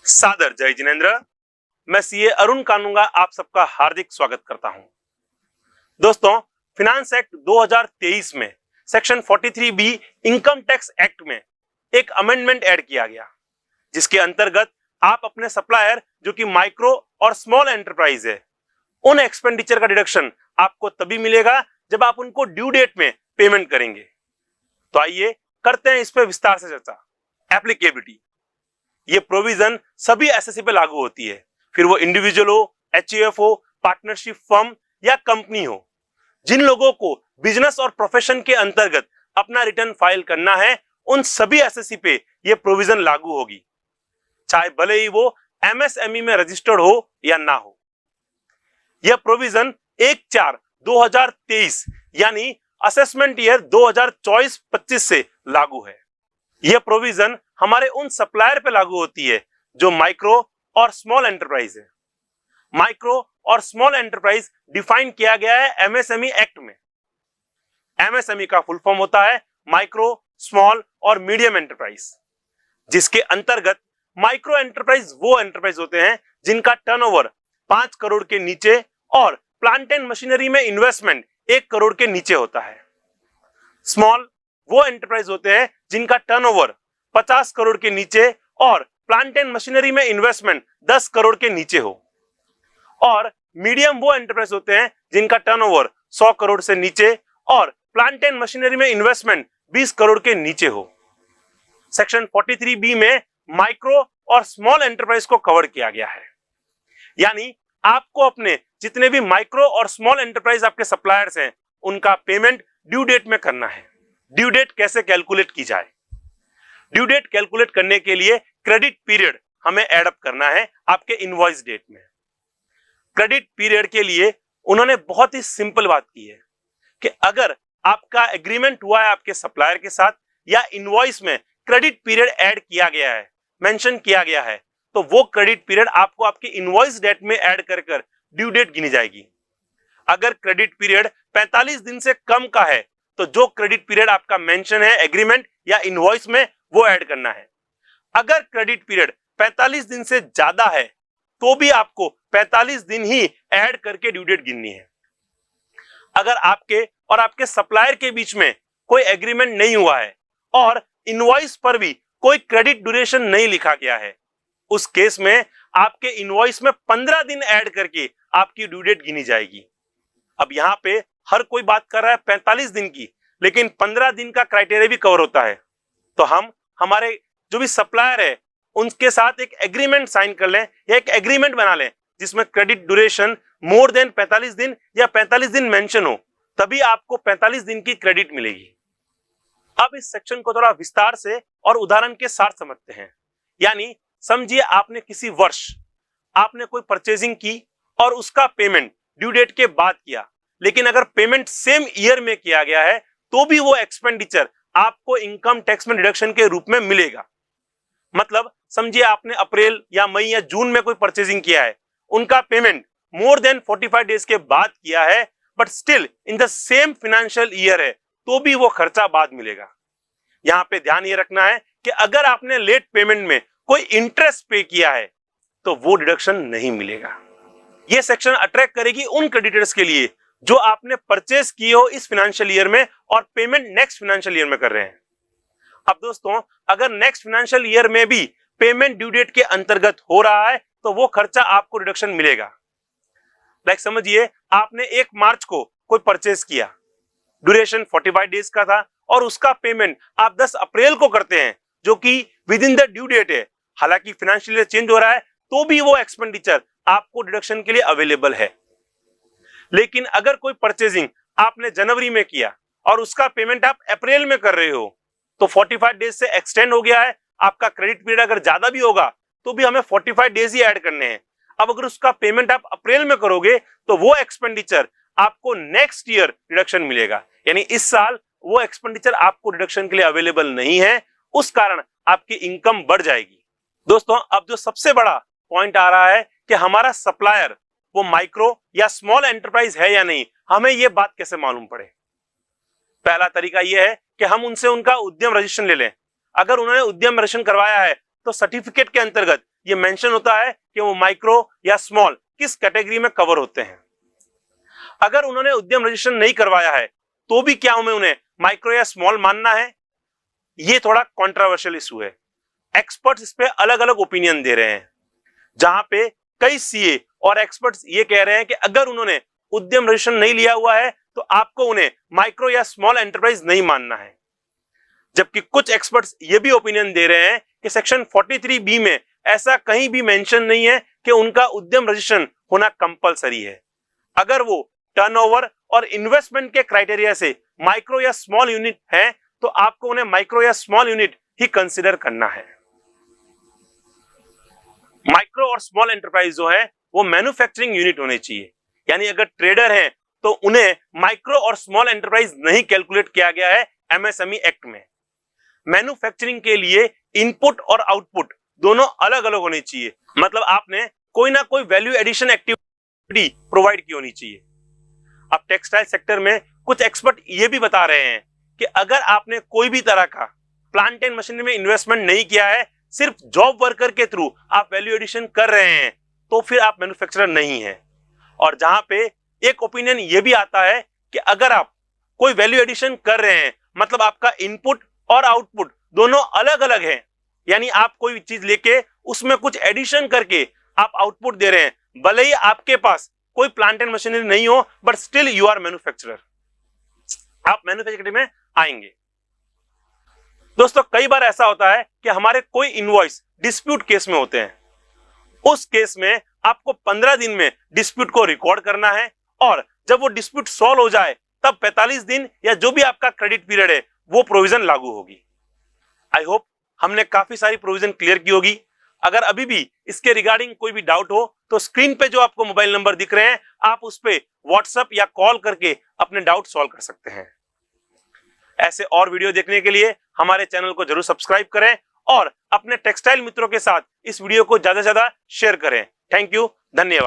सादर जय जिनेंद्र। मैं सीए अरुण कानूंगा आप सबका हार्दिक स्वागत करता हूं। दोस्तों, फिनांस एक्ट 2023 में section 43B income tax act में एक अमेंडमेंट ऐड किया गया, जिसके अंतर्गत आप अपने सप्लायर जो कि माइक्रो और स्मॉल एंटरप्राइज है, उन एक्सपेंडिचर का डिडक्शन आपको तभी मिलेगा जब आप उनको ड्यू डेट में पेमेंट करेंगे। तो आइए करते हैं इस पर विस्तार से चर्चा। एप्लीकेबिलिटी, ये प्रोविजन सभी एसएससी पे लागू होती है, फिर वो इंडिविजुअल हो, एचयूएफ हो, पार्टनरशिप फर्म या कंपनी हो। जिन लोगों को बिजनेस और प्रोफेशन के अंतर्गत अपना रिटर्न फाइल करना है, उन सभी एसएससी पे ये प्रोविजन लागू होगी, चाहे भले ही वो एमएसएमई में रजिस्टर्ड हो या ना हो। यह प्रोविजन 1/4/2023 यानी असेसमेंट ईयर 2024-25 से लागू है। यह प्रोविजन हमारे उन सप्लायर पे लागू होती है जो माइक्रो और स्मॉल एंटरप्राइज है। माइक्रो और स्मॉल एंटरप्राइज डिफाइन किया गया है एमएसएमई एक्ट में। एमएसएमई का फुल फॉर्म होता है माइक्रो, स्मॉल और मीडियम एंटरप्राइज, जिसके अंतर्गत माइक्रो एंटरप्राइज वो एंटरप्राइज होते हैं जिनका टर्नओवर 5 करोड़ के नीचे और प्लांट एंड मशीनरी में इन्वेस्टमेंट 1 करोड़ के नीचे होता है। स्मॉल वो एंटरप्राइज होते हैं जिनका टर्नओवर 50 करोड़ के नीचे और प्लांट एंड मशीनरी में इन्वेस्टमेंट 10 करोड़ के नीचे हो। और मीडियम वो एंटरप्राइज होते हैं जिनका टर्नओवर 100 करोड़ से नीचे और प्लांट एंड मशीनरी में इन्वेस्टमेंट 20 करोड़ के नीचे हो। सेक्शन 43B में माइक्रो और स्मॉल एंटरप्राइज को कवर किया गया है, यानी आपको अपने जितने भी माइक्रो और स्मॉल एंटरप्राइज आपके सप्लायर्स हैं, उनका पेमेंट ड्यू डेट में करना है। ड्यू डेट कैसे कैलकुलेट की जाए? ड्यू डेट कैलकुलेट करने के लिए क्रेडिट पीरियड हमें ऐड अप करना है आपके इनवॉइस डेट में। क्रेडिट पीरियड के लिए उन्होंने बहुत ही सिंपल बात की है कि अगर आपका एग्रीमेंट हुआ है आपके सप्लायर के साथ या इनवॉइस में क्रेडिट पीरियड ऐड किया गया है, मेंशन किया गया है, तो वो क्रेडिट पीरियड आपको आपकी इनवॉइस डेट में ऐड कर ड्यू डेट गिनी जाएगी। अगर क्रेडिट पीरियड 45 दिन से कम का है तो जो क्रेडिट पीरियड आपका मेंशन है एग्रीमेंट या इनवॉइस में, वो ऐड करना है। अगर क्रेडिट पीरियड 45 दिन से ज्यादा है तो भी आपको 45 दिन ही ऐड करके ड्यू डेट गिननी है। अगर आपके और आपके सप्लायर के बीच में कोई एग्रीमेंट नहीं हुआ है और इनवॉइस पर भी कोई क्रेडिट ड्यूरेशन नहीं लिखा गया है, उस केस में आपके इनवॉइस में 15 दिन ऐड करके आपकी ड्यू डेट गिनी जाएगी। अब यहां पे हर कोई बात कर रहा है 45 दिन की, लेकिन 15 दिन का क्राइटेरिया भी कवर होता है। तो हम हमारे जो भी सप्लायर है उनके साथ एक एग्रीमेंट साइन कर लें या एक एग्रीमेंट बना लें जिसमें क्रेडिट ड्यूरेशन मोर देन 45 दिन या 45 दिन मेंशन हो, तभी आपको 45 दिन की क्रेडिट मिलेगी। अब इस सेक्शन को थोड़ा विस्तार से और उदाहरण के साथ समझते हैं। यानी समझिए आपने किसी वर्ष आपने कोई परचेजिंग की और उसका पेमेंट ड्यू डेट के बाद किया, लेकिन अगर पेमेंट सेम ईयर में किया गया है तो भी वो एक्सपेंडिचर आपको इनकम टैक्स में डिडक्शन के रूप में मिलेगा। मतलब समझिए आपने अप्रैल या मई या जून में कोई परचेजिंग किया है, उनका पेमेंट मोर देन 45 डेज के बाद किया है, but still in the same financial year है, तो भी वो खर्चा बाद मिलेगा। यहां पे ध्यान ये रखना है कि अगर आपने लेट पेमेंट में कोई इंटरेस्ट पे किया है तो वो डिडक्शन नहीं मिलेगा। ये सेक्शन अट्रैक्ट करेगी उन क्रेडिटर्स के लिए जो आपने परचेज किए हो इस फाइनेंशियल ईयर में और पेमेंट नेक्स्ट फाइनेंशियल ईयर में कर रहे हैं। अब दोस्तों, अगर नेक्स्ट फाइनेंशियल ईयर में भी पेमेंट ड्यू डेट के अंतर्गत हो रहा है तो वो खर्चा आपको डिडक्शन मिलेगा। लाइक समझिए आपने 1 मार्च को कोई परचेज किया, ड्यूरेशन 45 डेज का था और उसका पेमेंट आप 10 अप्रैल को करते हैं जो कि within the due date है। हालांकि फाइनेंशियल ईयर चेंज हो रहा है तो भी वो एक्सपेंडिचर आपको डिडक्शन के लिए अवेलेबल है। लेकिन अगर कोई परचेजिंग आपने जनवरी में किया और उसका पेमेंट आप अप्रैल में कर रहे हो तो 45 डेज से एक्सटेंड हो गया है। आपका क्रेडिट पीरियड अगर ज्यादा भी होगा तो भी हमें 45 डेज ही ऐड करने हैं। अब अगर उसका पेमेंट आप अप्रैल में करोगे तो वो एक्सपेंडिचर आपको नेक्स्ट ईयर डिडक्शन मिलेगा, यानी इस साल वो एक्सपेंडिचर आपको डिडक्शन के लिए अवेलेबल नहीं है, उस कारण आपकी इनकम बढ़ जाएगी। दोस्तों, अब जो सबसे बड़ा पॉइंट आ रहा है कि हमारा सप्लायर वो माइक्रो या स्मॉल एंटरप्राइज है या नहीं, हमें यह बात कैसे मालूम पड़े? पहला तरीका यह है कि हम उनसे उनका उद्यम रजिस्ट्रेशन ले लें। अगर उन्होंने उद्यम रजिस्ट्रेशन करवाया है तो सर्टिफिकेट के अंतर्गत ये मेंशन होता है कि वो माइक्रो या स्मॉल किस कैटेगरी में कवर होते हैं। अगर उन्होंने उद्यम रजिस्ट्रेशन नहीं करवाया है तो भी क्या हमें उन्हें माइक्रो या स्मॉल मानना है? ये थोड़ा कंट्रोवर्शियल इशू है। एक्सपर्ट्स इस पे अलग अलग ओपिनियन दे रहे हैं, जहां पे कई सीए और एक्सपर्ट्स ये कह रहे हैं कि अगर उन्होंने उद्यम रजिस्ट्रेशन नहीं लिया हुआ है तो आपको उन्हें माइक्रो या स्मॉल एंटरप्राइज नहीं मानना है। जबकि कुछ एक्सपर्ट्स ये भी ओपिनियन दे रहे हैं कि सेक्शन 43B में ऐसा कहीं भी मेंशन नहीं है कि उनका उद्यम रजिस्ट्रेशन होना कंपलसरी है। अगर वो टर्नओवर और इन्वेस्टमेंट के क्राइटेरिया से माइक्रो या स्मॉल यूनिट है तो आपको उन्हें माइक्रो या स्मॉल यूनिट ही कंसीडर करना है। माइक्रो और स्मॉल एंटरप्राइज जो है वो मैन्युफैक्चरिंग यूनिट होने चाहिए, यानी अगर ट्रेडर हैं तो उन्हें माइक्रो और स्मॉल एंटरप्राइज नहीं कैलकुलेट किया गया है एमएसएमई एक्ट में। मैन्युफैक्चरिंग के लिए इनपुट और आउटपुट दोनों अलग अलग होने चाहिए, मतलब आपने कोई ना कोई वैल्यू एडिशन एक्टिविटी प्रोवाइड की होनी चाहिए। अब टेक्सटाइल सेक्टर में कुछ एक्सपर्ट ये भी बता रहे हैं कि अगर आपने कोई भी तरह का प्लांट एंड मशीनरी में इन्वेस्टमेंट नहीं किया है, सिर्फ जॉब वर्कर के थ्रू आप वैल्यू एडिशन कर रहे हैं, तो फिर आप मैन्युफैक्चरर नहीं हैं। और जहां पे एक ओपिनियन ये भी आता है कि अगर आप कोई वैल्यू एडिशन कर रहे हैं, मतलब आपका इनपुट और आउटपुट दोनों अलग अलग हैं, यानी आप कोई चीज लेके उसमें कुछ एडिशन करके आप आउटपुट दे रहे हैं, भले ही आपके पास कोई प्लांट एंड मशीनरी नहीं हो, but still you are manufacturer, आप मैन्युफैक्चरिंग में आएंगे। दोस्तों कई बार ऐसा होता है कि हमारे कोई इनवॉइस डिस्प्यूट केस में होते हैं, उस केस में आपको 15 दिन में डिस्प्यूट को रिकॉर्ड करना है और जब वो डिस्प्यूट सॉल्व हो जाए तब 45 दिन या जो भी आपका क्रेडिट पीरियड है वो प्रोविजन लागू होगी। आई होप हमने काफी सारी प्रोविजन क्लियर की होगी। अगर अभी भी इसके रिगार्डिंग कोई भी डाउट हो तो स्क्रीन पे जो आपको मोबाइल नंबर दिख रहे हैं आप उस पे व्हाट्सएप या कॉल करके अपने डाउट सॉल्व कर सकते हैं। ऐसे और वीडियो देखने के लिए हमारे चैनल को जरूर सब्सक्राइब करें और अपने टेक्सटाइल मित्रों के साथ इस वीडियो को ज्यादा से ज्यादा शेयर करें। थैंक यू, धन्यवाद।